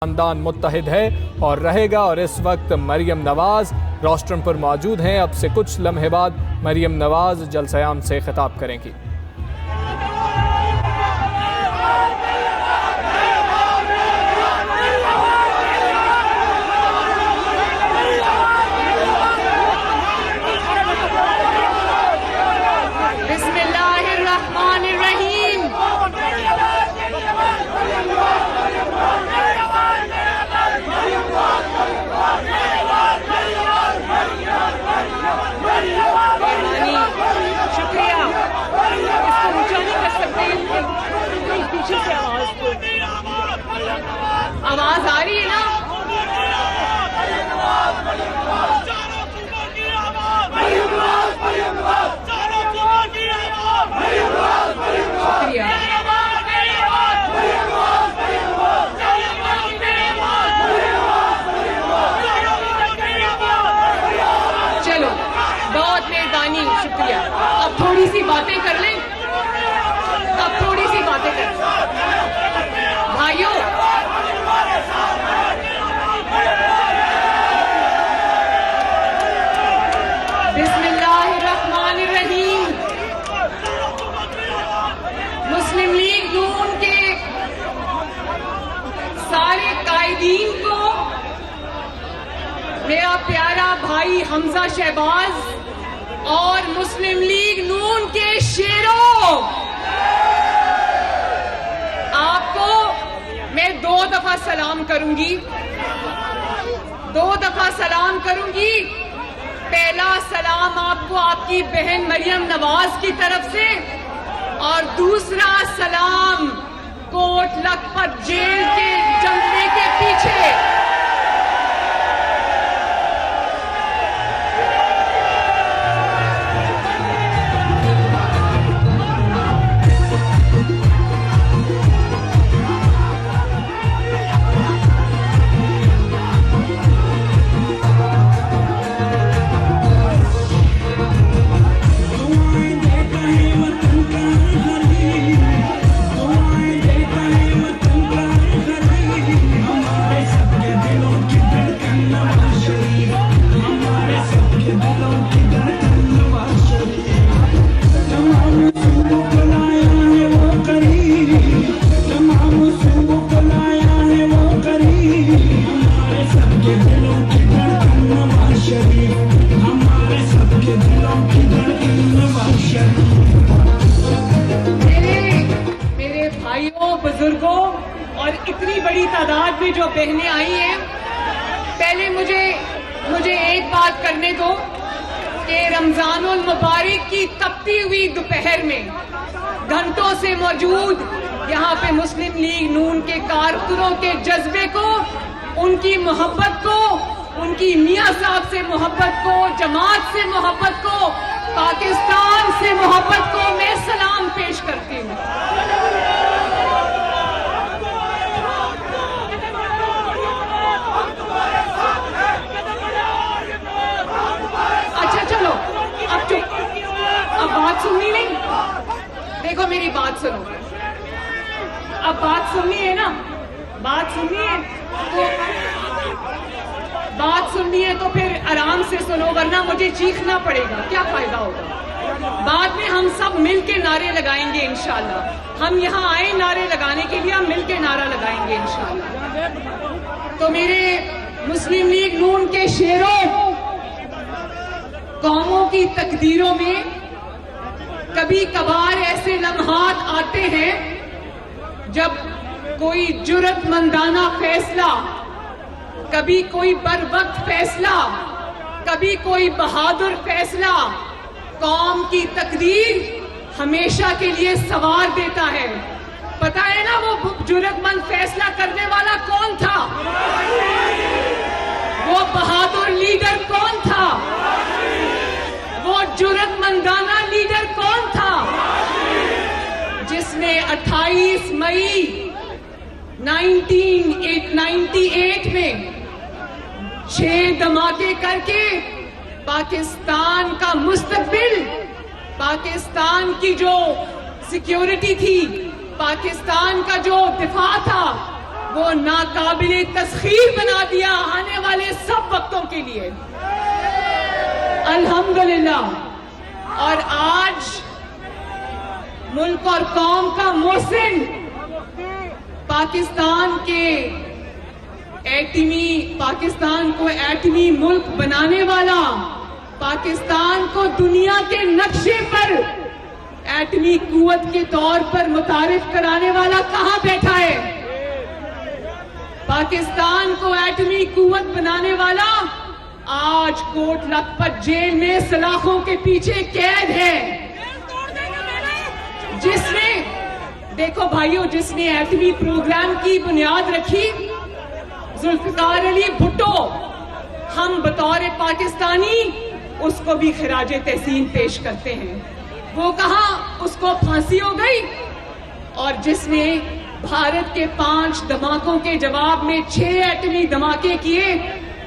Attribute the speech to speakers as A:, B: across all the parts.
A: खानदान मुत्तहिद है और रहेगा। और इस वक्त मरियम नवाज रोस्ट्रम पर मौजूद हैं। अब से कुछ लम्हे बाद मरियम नवाज जलसयाम से खिताब करेंगी।
B: आवाज आ रही है ना? चलो, बहुत मेहरबानी, शुक्रिया। अब थोड़ी सी बातें कर लें। अब थोड़ी सी बातें कर लें भाइयों। बिस्मिल्लाहिर्रहमानिर्रहीम। मुस्लिम लीग नून के सारे कायदीन को मेरा प्यारा भाई हमजा शहबाज और मुस्लिम लीग नून के शेरों, आपको मैं 2 दफा सलाम करूंगी। 2 दफा सलाम करूंगी। पहला सलाम आपको आपकी बहन मरियम नवाज की तरफ से, और दूसरा सलाम कोट लखपत जेल के जंगले के पीछे बुजुर्गों और इतनी बड़ी तादाद में जो बहनें आई हैं, पहले मुझे एक बात करने दो कि रमजानुल मुबारक की तपती हुई दोपहर में घंटों से मौजूद यहाँ पे मुस्लिम लीग नून के कारकुनों के जज्बे को, उनकी मोहब्बत को, उनकी मियाँ साहब से मोहब्बत को, जमात से मोहब्बत को, पाकिस्तान से मोहब्बत को मैं सलाम पेश करती हूँ। अब बात सुननी नहीं, देखो मेरी बात सुनो। अब बात सुननी है ना, बात सुननी है तो बात सुननी है तो फिर आराम से सुनो, वरना मुझे चीखना पड़ेगा, क्या फायदा होगा। बाद में हम सब मिल के नारे लगाएंगे इंशाल्लाह। हम यहाँ आए नारे लगाने के लिए, हम मिल के नारा लगाएंगे इंशाल्लाह। तो मेरे मुस्लिम लीग नून के शेरों, कौमों की तकदीरों में कभी कभार ऐसे लम्हात आते हैं जब कोई जुर्रतमंदाना फैसला, कभी कोई बरवक्त फैसला, कभी कोई बहादुर फैसला कौम की तकदीर हमेशा के लिए संवार देता है। पता है ना वो जुर्रतमंद फैसला करने वाला कौन था? वो बहादुर लीडर कौन था? वो जुर्रतमंदाना लीडर कौन था जिसने 28 मई 1998 में 6 धमाके करके पाकिस्तान का मुस्तकबिल, पाकिस्तान की जो सिक्योरिटी थी, पाकिस्तान का जो दिफा था, वो नाकाबिले तस्खीर बना दिया आने वाले सब वक्तों के लिए। अल्हम्दुलिल्लाह। और आज मुल्क और कौम का मोहसिन, पाकिस्तान को एटमी मुल्क बनाने वाला, पाकिस्तान को दुनिया के नक्शे पर एटमी कुव्वत के तौर पर मुतारिफ कराने वाला कहां बैठा है? पाकिस्तान को एटमी कुव्वत बनाने वाला आज कोट लखपत जेल में सलाखों के पीछे कैद है। जिसने, देखो भाइयों, जिसने एटमी प्रोग्राम की बुनियाद रखी, जुल्फिकार अली भुट्टो, हम बतौर पाकिस्तानी उसको भी खिराजे तहसीन पेश करते हैं। वो कहा उसको फांसी हो गई, और जिसने भारत के 5 धमाकों के जवाब में 6 एटमी धमाके किए,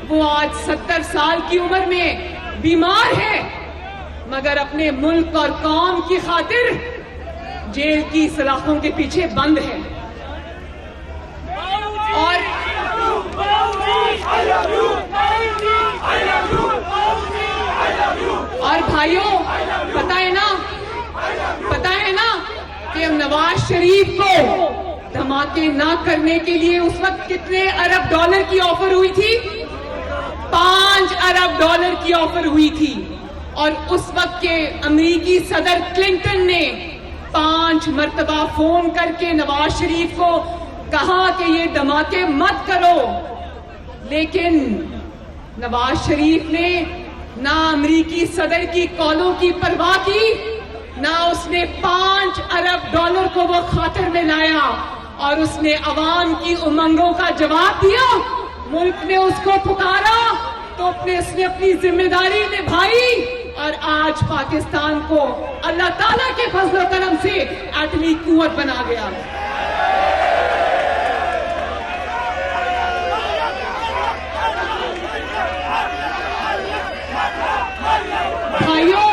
B: वो आज 70 साल की उम्र में बीमार है, मगर अपने मुल्क और कौम की खातिर जेल की सलाखों के पीछे बंद है। और भाइयों, पता है ना कि नवाज शरीफ को धमाके ना करने के लिए उस वक्त कितने अरब डॉलर की ऑफर हुई थी? 5 अरब डॉलर की ऑफर हुई थी। और उस वक्त के अमेरिकी सदर क्लिंटन ने 5 मर्तबा फोन करके नवाज शरीफ को कहा कि ये धमाके मत करो, लेकिन नवाज शरीफ ने ना अमेरिकी सदर की कॉलों की परवाह की, ना उसने 5 अरब डॉलर को वो खातिर में लाया, और उसने अवाम की उमंगों का जवाब दिया। मुल्क ने उसको पुकारा तो उसने अपनी जिम्मेदारी निभाई, और आज पाकिस्तान को अल्लाह ताला के फजल करम से एटमी कुव्वत बना गया। भाइयों,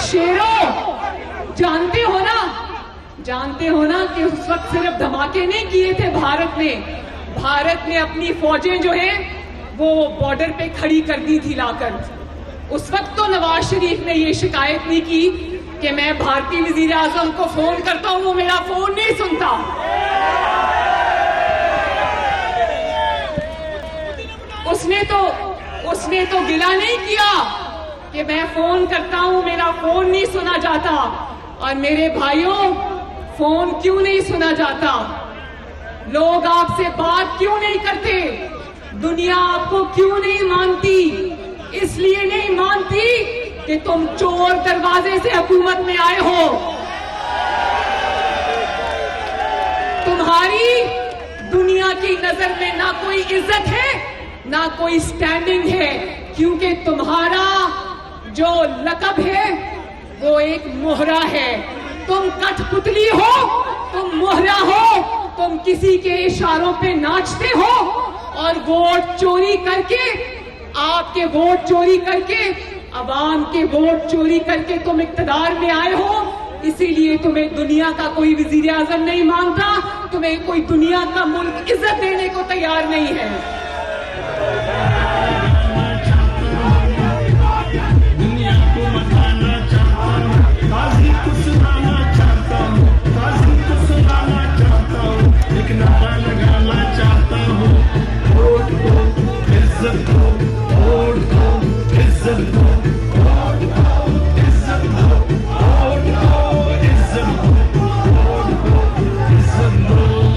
B: शेरों, जानते हो ना कि उस वक्त सिर्फ धमाके नहीं किए थे भारत ने अपनी फौजें जो है वो बॉर्डर पे खड़ी कर दी थी लाकर। उस वक्त तो नवाज शरीफ ने ये शिकायत नहीं की कि मैं भारतीय वजीर आजम को फोन करता हूं, वो मेरा फोन नहीं सुनता। उसने तो गिला नहीं किया कि मैं फोन करता हूं, मेरा फोन नहीं सुना जाता। और मेरे भाइयों, फोन क्यों नहीं सुना जाता? लोग आपसे बात क्यों नहीं करते? दुनिया आपको क्यों नहीं मानती? इसलिए नहीं मानती कि तुम चोर दरवाजे से हुकूमत में आए हो। तुम्हारी दुनिया की नजर में ना कोई इज्जत है, ना कोई स्टैंडिंग है, क्योंकि तुम्हारा जो लकब है वो एक मोहरा है। तुम कठपुतली हो, तुम मोहरा हो, तुम किसी के इशारों पे नाचते हो, और वोट चोरी करके, आपके वोट चोरी करके, अवाम के वोट चोरी करके तुम इक्तदार में आए हो। इसीलिए तुम्हें दुनिया का कोई वजीर आजम नहीं मानता, तुम्हें कोई दुनिया का मुल्क इज्जत देने को तैयार नहीं है।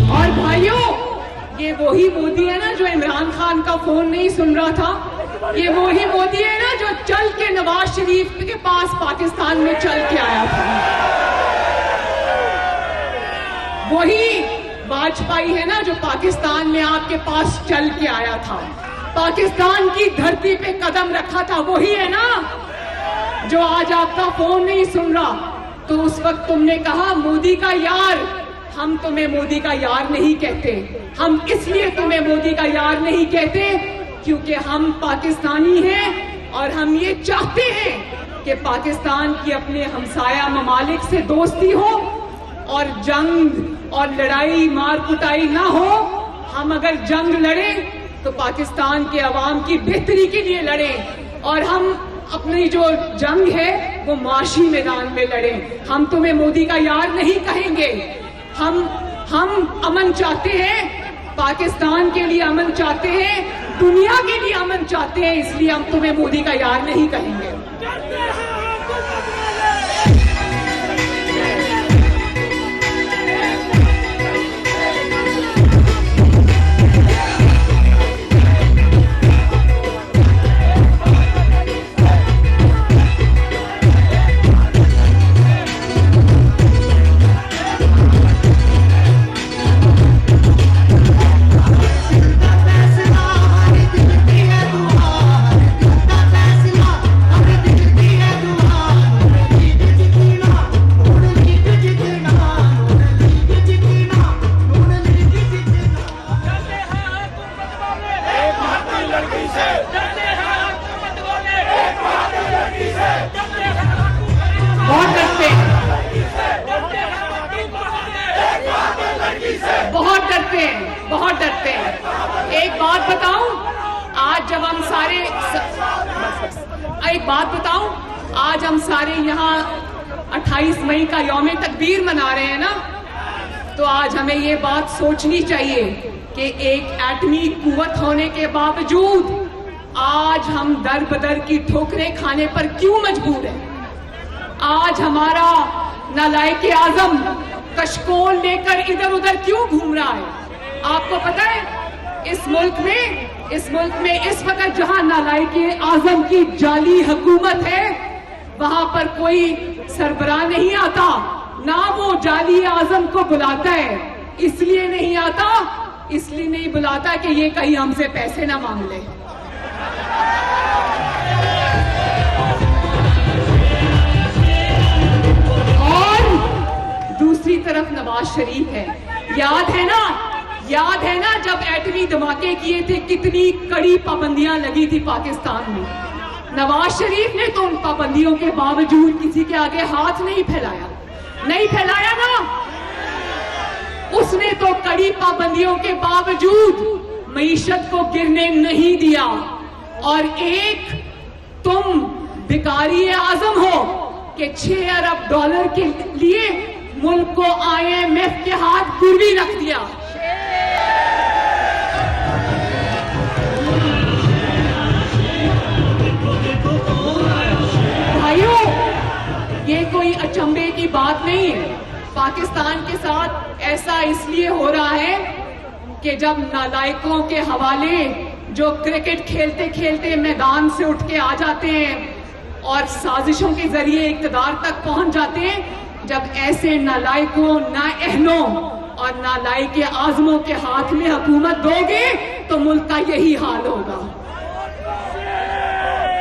B: और भाइयों, ये वही मोदी है ना जो इमरान खान का फोन नहीं सुन रहा था। ये वही मोदी है ना जो चल के नवाज शरीफ के पास पाकिस्तान में चल के आया था। वही वाजपेयी है ना जो पाकिस्तान में आपके पास चल के आया था, पाकिस्तान की धरती पे कदम रखा था। वही है ना जो आज आपका फोन नहीं सुन रहा। तो उस वक्त तुमने कहा मोदी का यार। हम तुम्हें मोदी का यार नहीं कहते। हम इसलिए तुम्हें मोदी का यार नहीं कहते क्योंकि हम पाकिस्तानी हैं और हम ये चाहते हैं कि पाकिस्तान की अपने हमसाया ममालिक से दोस्ती हो और जंग और लड़ाई मार कुटाई ना हो। हम अगर जंग लड़े तो पाकिस्तान के अवाम की बेहतरी के लिए लड़े, और हम अपनी जो जंग है वो माशी मैदान में लड़े। हम तुम्हें मोदी का यार नहीं कहेंगे। हम अमन चाहते हैं, पाकिस्तान के लिए अमन चाहते हैं, दुनिया के लिए अमन चाहते हैं, इसलिए हम तुम्हें मोदी का यार नहीं कहेंगे। बहुत डरते हैं। एक बात बताऊं, आज जब हम सारे एक बात बताऊं, आज हम सारे यहाँ 28 मई का यौम तकबीर मना रहे हैं ना, तो आज हमें ये बात सोचनी चाहिए कि एक एटमी कुव्वत होने के बावजूद आज हम दर बदर की ठोकरें खाने पर क्यों मजबूर हैं। आज हमारा नालायक आजम कशकोल लेकर इधर उधर क्यों घूम रहा है। आपको पता है इस मुल्क में इस वक्त जहां नालायक आजम की जाली हुकूमत है, वहां पर कोई सरबराह नहीं आता, ना वो जाली आजम को बुलाता है। इसलिए नहीं आता, इसलिए नहीं बुलाता कि ये कहीं हमसे पैसे ना मांग ले। और दूसरी तरफ नवाज शरीफ है। याद है ना जब एटमी धमाके किए थे, कितनी कड़ी पाबंदियां लगी थी पाकिस्तान में। नवाज शरीफ ने तो उन पाबंदियों के बावजूद किसी के आगे हाथ नहीं फैलाया ना। उसने तो कड़ी पाबंदियों के बावजूद मईशत को गिरने नहीं दिया। और एक तुम भिखारी आजम हो कि $6 अरब के लिए मुल्क को IMF के हाथ गिरवी रख दिया। भाइयों, ये कोई अचंभे की बात नहीं है। पाकिस्तान के साथ ऐसा इसलिए हो रहा है कि जब नालायकों के हवाले जो क्रिकेट खेलते खेलते मैदान से उठ के आ जाते हैं और साजिशों के जरिए इक्तदार तक पहुंच जाते हैं, जब ऐसे नालायकों, नाअहलों और नालायक आजमों के हाथ में हुकूमत दोगे तो मुल्क का यही हाल होगा।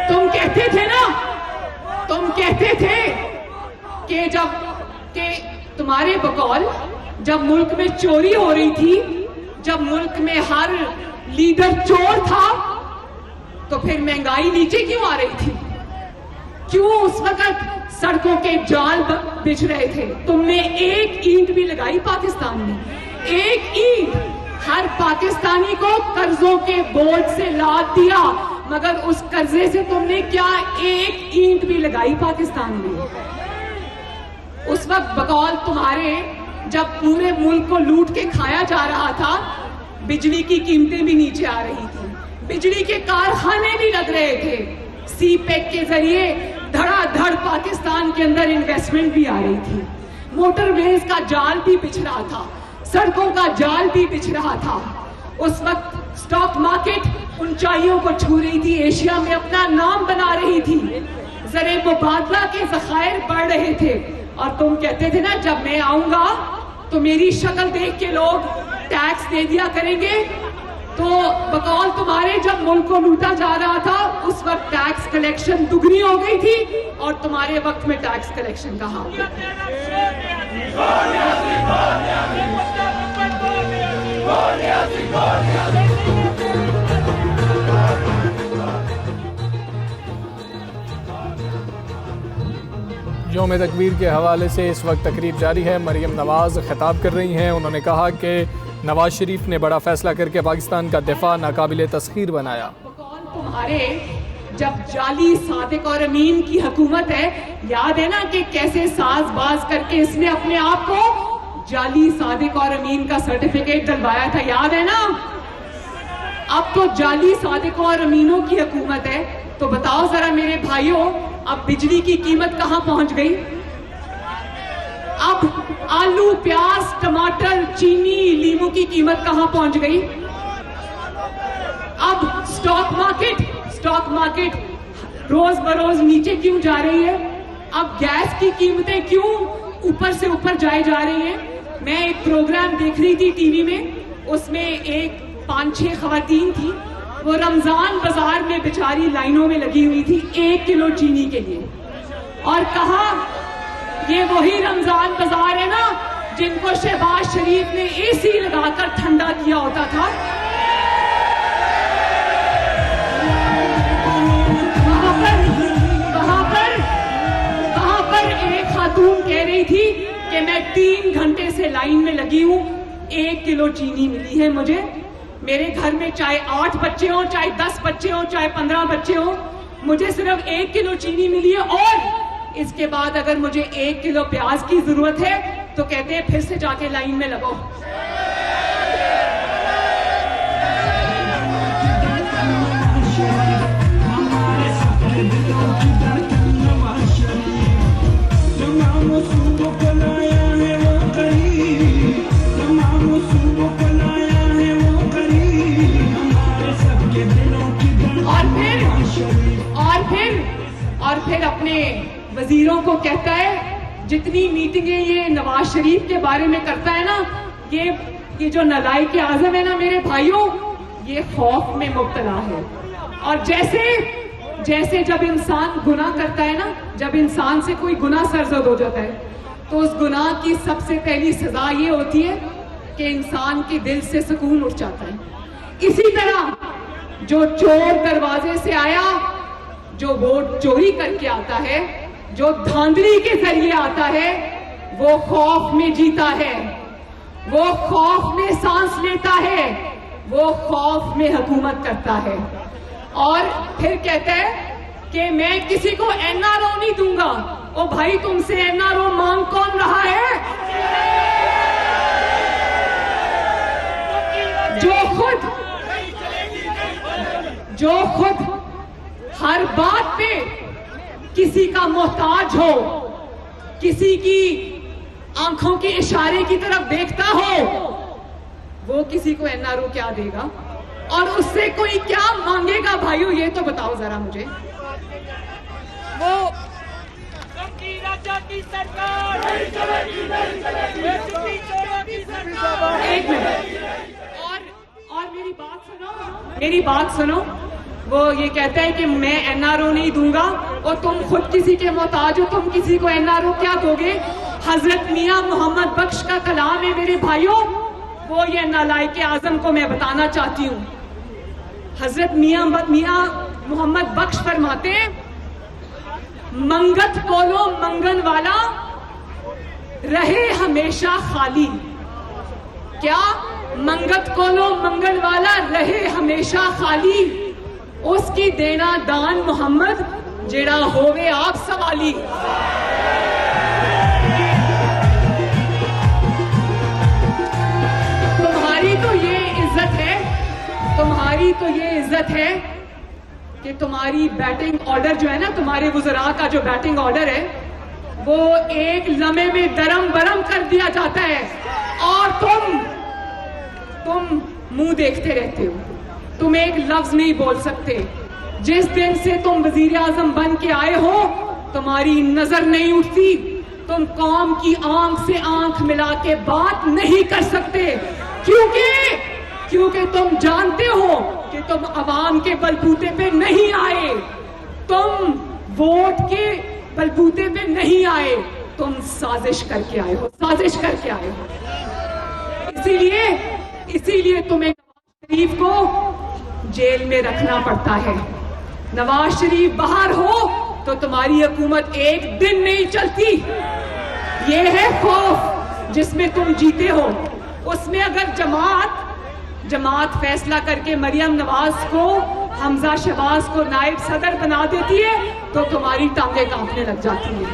B: तुम कहते थे कि तुम्हारे बकौल जब मुल्क में चोरी हो रही थी, जब मुल्क में हर लीडर चोर था, तो फिर महंगाई नीचे क्यों आ रही थी? क्यों उस वक्त सड़कों के जाल बिछ रहे थे? तुमने एक ईंट भी लगाई पाकिस्तान में? एक ईंट? हर पाकिस्तानी को कर्जों के बोझ से लाद दिया, मगर उस कर्जे से तुमने क्या एक ईंट भी लगाई पाकिस्तान में? उस वक्त बकौल तुम्हारे, जब पूरे मुल्क को लूट के खाया जा रहा था, बिजली की कीमतें भी नीचे आ रही थी, बिजली के कारखाने भी लग रहे थे, सीपेक के जरिए धड़ाधड़ पाकिस्तान के अंदर इन्वेस्टमेंट भी आ रही थी, मोटरवेज का जाल भी बिछ रहा था, सड़कों का जाल भी बिछ रहा था। उस वक्त स्टॉक मार्केट ऊंचाइयों को छू रही थी, एशिया में अपना नाम बना रही थी, ज़रे मुबादला के ज़खायर बढ़ रहे थे। और तुम कहते थे ना, जब मैं आऊंगा तो मेरी शक्ल देख के लोग टैक्स दे दिया करेंगे। तो बकौल तुम्हारे, जब मुल्क को लूटा जा रहा था, उस वक्त टैक्स कलेक्शन दुगनी हो गई थी और तुम्हारे वक्त में टैक्स कलेक्शन का हाल।
A: यौम तकबीर के हवाले से इस वक्त तकरीब जारी है। मरियम नवाज़ खिताब कर रही हैं। उन्होंने कहा कि नवाज शरीफ ने बड़ा फैसला करके पाकिस्तान का दिफा नाकाबिले तस्खीर बनाया।
B: तुम्हारे जब जाली सादिक और अमीन की हुकूमत है, याद है ना कि कैसे साजबाज करके इसने अपने आप को जाली सादिक और अमीन का सर्टिफिकेट दिलवाया था, याद है ना। अब तो जाली सादिक और अमीनों की हुकूमत है। तो बताओ जरा मेरे भाइयों, अब बिजली की कीमत कहां पहुंच गई? अब आलू, प्याज, टमाटर, चीनी, लीमू की कीमत कहां पहुंच गई? अब स्टॉक मार्केट रोज बरोज नीचे क्यों जा रही है? अब गैस की कीमतें क्यों ऊपर से ऊपर जाए जा रही हैं? मैं एक प्रोग्राम देख रही थी टीवी में, उसमें एक 5-6 खवातीन थी, वो रमजान बाजार में बेचारी लाइनों में लगी हुई थी 1 किलो चीनी के लिए, और कहा ये वही रमजान बाजार है ना जिनको शहबाज शरीफ ने एसी लगाकर ठंडा किया होता था। वहां पर एक खातून कह रही थी कि मैं 3 घंटे से लाइन में लगी हूं, 1 किलो चीनी मिली है मुझे। मेरे घर में चाहे 8 बच्चे हों, चाहे 10 बच्चे हों, चाहे 15 बच्चे हों, मुझे सिर्फ 1 किलो चीनी मिली है। और इसके बाद अगर मुझे 1 किलो प्याज की जरूरत है तो कहते हैं फिर से जाके लाइन में लगो। और फिर अपने वजीरों को कहता है, जितनी मीटिंगें ये नवाज शरीफ के बारे में करता है ना, ये जो नालायक आजम है ना मेरे भाइयों, ये खौफ में मुब्तला है। और जैसे जब इंसान गुनाह करता है ना, जब इंसान से कोई गुनाह सरजद हो जाता है, तो उस गुनाह की सबसे पहली सजा ये होती है कि इंसान के दिल से सुकून उठ जाता है। इसी तरह जो चोर दरवाजे से आया, जो वोट चोरी करके आता है, जो धांधली के जरिए आता है, वो खौफ में जीता है, वो खौफ में सांस लेता है, वो खौफ में हुकूमत करता है। और फिर कहता है कि मैं किसी को एनआरओ नहीं दूंगा। ओ भाई, तुमसे एनआरओ मांग कौन रहा है? जो खुद हर बात पे किसी का मोहताज हो, किसी की आंखों के इशारे की तरफ देखता हो, वो किसी को एनआरओ क्या देगा और उससे कोई क्या मांगेगा? भाइयों, ये तो बताओ जरा मुझे। वो एक मिनट और मेरी बात सुनो। वो ये कहता है कि मैं एनआरओ नहीं दूंगा, और तुम खुद किसी के मोहताज हो, तुम किसी को एनआरओ क्या दोगे? हजरत मियां मोहम्मद बख्श का कलाम है मेरे भाइयों, वो ये नालायक आजम को मैं बताना चाहती हूँ। हजरत मियां मोहम्मद बख्श फरमाते हैं, मंगत बोलो मंगन वाला रहे हमेशा खाली। क्या? मंगत कोलो मंगल वाला रहे हमेशा खाली, उसकी देना दान मोहम्मद जेड़ा होवे आप सवाली। तुम्हारी तो ये इज्जत है कि तुम्हारी बैटिंग ऑर्डर जो है ना, तुम्हारे वुज़रा का जो बैटिंग ऑर्डर है, वो एक लम्हे में दरम बरम कर दिया जाता है, और तुम मुंह देखते रहते हो, तुम एक लफ्ज नहीं बोल सकते। जिस दिन से तुम वजीर आजम बन के आए हो, तुम्हारी नजर नहीं उठती, तुम कौम की आंख से आंख मिला के बात नहीं कर सकते, क्योंकि तुम जानते हो कि तुम अवाम के बलबूते पे नहीं आए, तुम वोट के बलबूते पे नहीं आए, तुम साजिश करके आए हो। इसीलिए तुम्हें नवाज शरीफ को जेल में रखना पड़ता है। नवाज शरीफ बाहर हो तो तुम्हारी हुकूमत एक दिन नहीं चलती। ये है खौफ जिसमें तुम जीते हो। उसमें अगर जमात फैसला करके मरियम नवाज को, हमजा शहबाज को नायब सदर बना देती है तो तुम्हारी टांगें कांपने लग जाती है।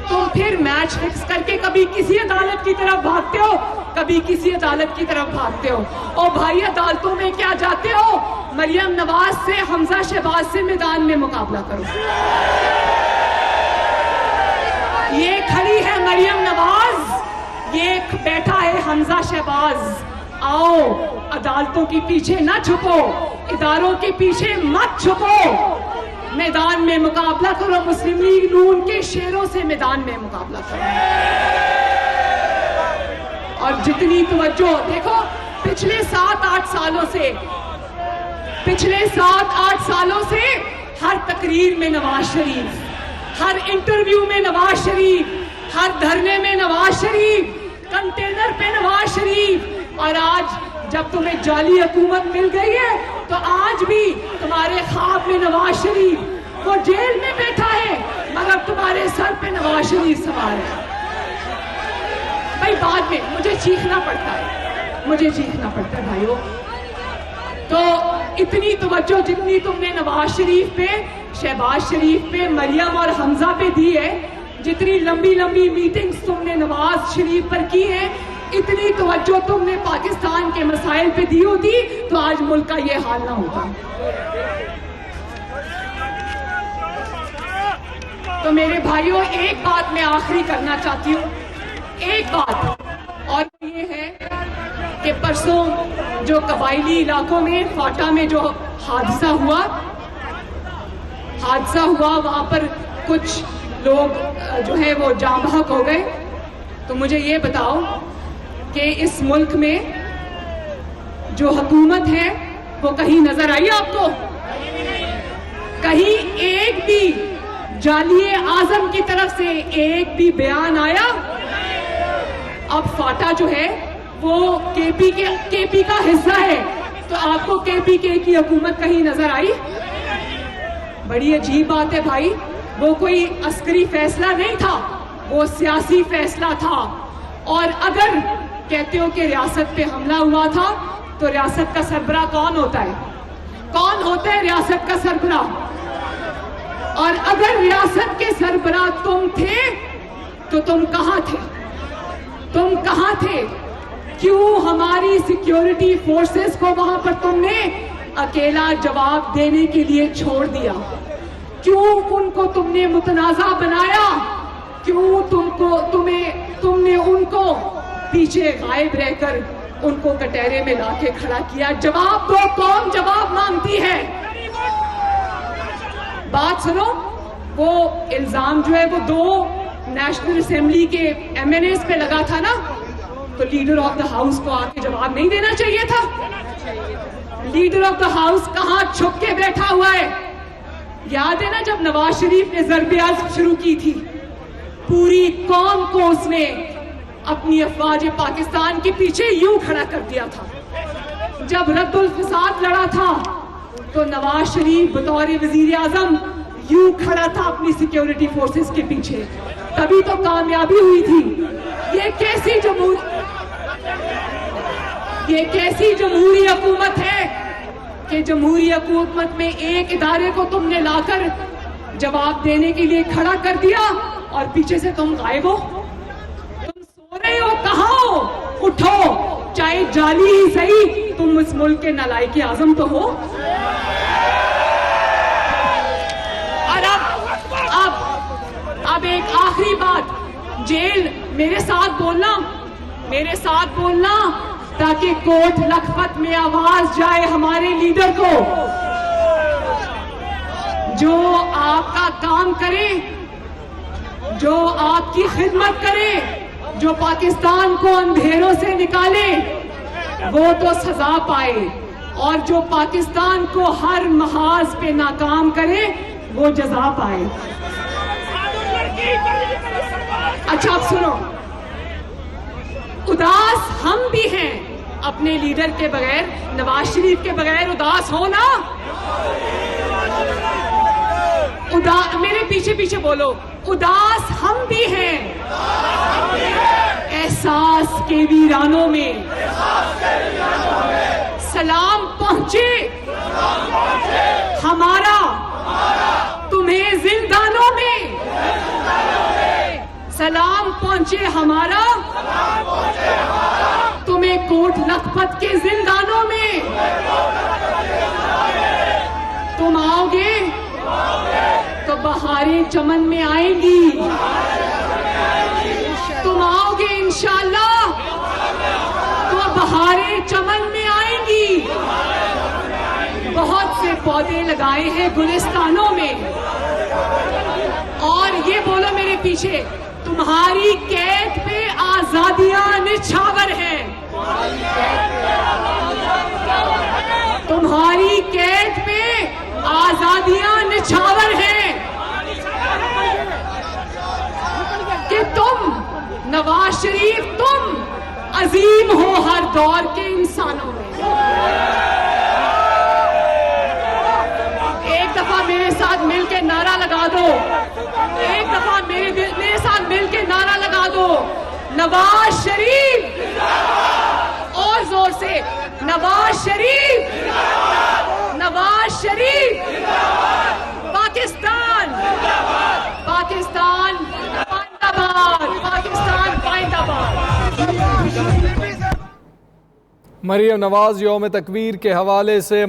B: तुम फिर मैच फिक्स करके कभी किसी अदालत की तरफ भागते हो, कभी किसी अदालत की तरफ भागते हो। और भाई अदालतों में क्या जाते हो, मरियम नवाज से, हमजा शहबाज से मैदान में मुकाबला करो। ये खड़ी है मरियम नवाज, ये बैठा है हमजा शहबाज। आओ अदालतों के पीछे ना छुपो, इदारों के पीछे मत छुपो, मैदान में मुकाबला करो। मुस्लिम लीग नून के शेरों से मैदान में मुकाबला करो। और जितनी तवज्जो देखो, पिछले 7-8 सालों से हर तकरीर में नवाज शरीफ, हर इंटरव्यू में नवाज शरीफ, हर धरने में नवाज शरीफ, कंटेनर पे नवाज शरीफ। और आज जब तुम्हें जाली हुकूमत मिल गई है तो आज भी तुम्हारे ख्वाब में नवाज शरीफ, वो जेल में बैठा है मगर तुम्हारे सर पे नवाज शरीफ सवार है। भाई बाद में मुझे चीखना पड़ता है भाइयों। तो इतनी तवज्जो जितनी तुमने नवाज शरीफ पे, शहबाज शरीफ पे, मरियम और हमजा पे दी है, जितनी लंबी लंबी मीटिंग्स तुमने नवाज शरीफ पर की है, इतनी तवज्जो तुमने पाकिस्तान के मसाइल पे दी होती तो आज मुल्क का ये हाल ना होता। तो मेरे भाइयों, एक बात मैं आखिरी करना चाहती हूँ, एक बात, और ये है कि परसों जो कबायली इलाकों में फाटा में जो हादसा हुआ, वहां पर कुछ लोग जो है वो जाँ बहक हो गए। तो मुझे ये बताओ कि इस मुल्क में जो हुकूमत है वो कहीं नजर आई आपको? कहीं एक भी जालिए आजम की तरफ से एक भी बयान आया? अब फाटा जो है वो केपी का हिस्सा है, तो आपको केपी की हुकूमत कहीं नजर आई? बड़ी अजीब बात है भाई, वो कोई अस्करी फैसला नहीं था, वो सियासी फैसला था। और अगर कहते हो कि रियासत पे हमला हुआ था तो रियासत का सरबराह कौन होता है? कौन होता है रियासत का सरबराह? और अगर रियासत के सरबराह तुम थे तो तुम कहां थे? क्यों हमारी सिक्योरिटी फोर्सेस को वहां पर तुमने अकेला जवाब देने के लिए छोड़ दिया? क्यों उनको तुमने मुतनाजा बनाया? क्यों तुमने उनको पीछे गायब रहकर उनको कटहरे में लाके खड़ा किया? जवाब दो, कौन जवाब मांगती है? बात सुनो, वो इल्जाम जो है वो 2 नेशनल असेंबली के MNAs पे लगा था ना, तो लीडर ऑफ द हाउस को आके जवाब नहीं देना चाहिए था? लीडर ऑफ द हाउस कहां छुप के बैठा हुआ है? याद है ना जब नवाज शरीफ ने ज़रब-ए-अज़्म शुरू की थी, पूरी कौम को उसने अपनी अफवाज पाकिस्तान के पीछे यूं खड़ा कर दिया था। जब रद्दुल फसाद लड़ा था तो नवाज शरीफ बतौर वजीर आजम यूं खड़ा था अपनी सिक्योरिटी फोर्सेस के पीछे, तभी तो कामयाबी हुई थी। ये कैसी जमहूरी हुकूमत है कि जमहूरी हुकूमत में एक इदारे को तुमने लाकर जवाब देने के लिए खड़ा कर दिया और पीछे से तुम गायब हो? तुम सो रहे हो, कहाँ हो? उठो, चाहे जाली ही सही, तुम इस मुल्क के नालायक आजम तो हो। और अब एक आखिरी बात, जेल मेरे साथ बोलना ताकि कोट लखपत में आवाज जाए हमारे लीडर को, जो आपका काम करे, जो आपकी खिदमत करे, जो पाकिस्तान को अंधेरों से निकाले, वो तो सजा पाए, और जो पाकिस्तान को हर महाज पे नाकाम करे वो जजा पाए। अच्छा अब सुनो, उदास हम भी हैं, अपने लीडर के बगैर, नवाज शरीफ के बगैर उदास हो ना? मेरे पीछे पीछे बोलो, उदास हम भी हैं। एहसास के वीरानों में सलाम पहुंचे हमारा तुम्हें जिंदानों में, सलाम पहुंचे हमारा तुम्हें कोट लखपत के जिंदानों में। तुम आओगे तो बहारें चमन में आएंगी, तुम आओगे इंशाअल्लाह तो बहारें चमन में आएंगी। बहुत से पौधे लगाए हैं गुलिस्तानों में, और ये बोलो मेरे पीछे, तुम्हारी कैद पे आजादियां निछावर हैं, तुम्हारी कैद पे आजादियां निछावर हैं कि तुम नवाज शरीफ, तुम अजीम हो हर दौर के इंसानों में। एक दफा मेरे साथ मिलके नारा लगा दो, एक दफा मेरे साथ मिलके नारा लगा दो, नवाज शरीफ। और जोर से, नवाज शरीफ, नवाज शरीफ, पाकिस्तान, पाकिस्तान जिंदाबाद, पाकिस्तान जिंदाबाद।
A: मरियम नवाज यौम तकबीर के हवाले से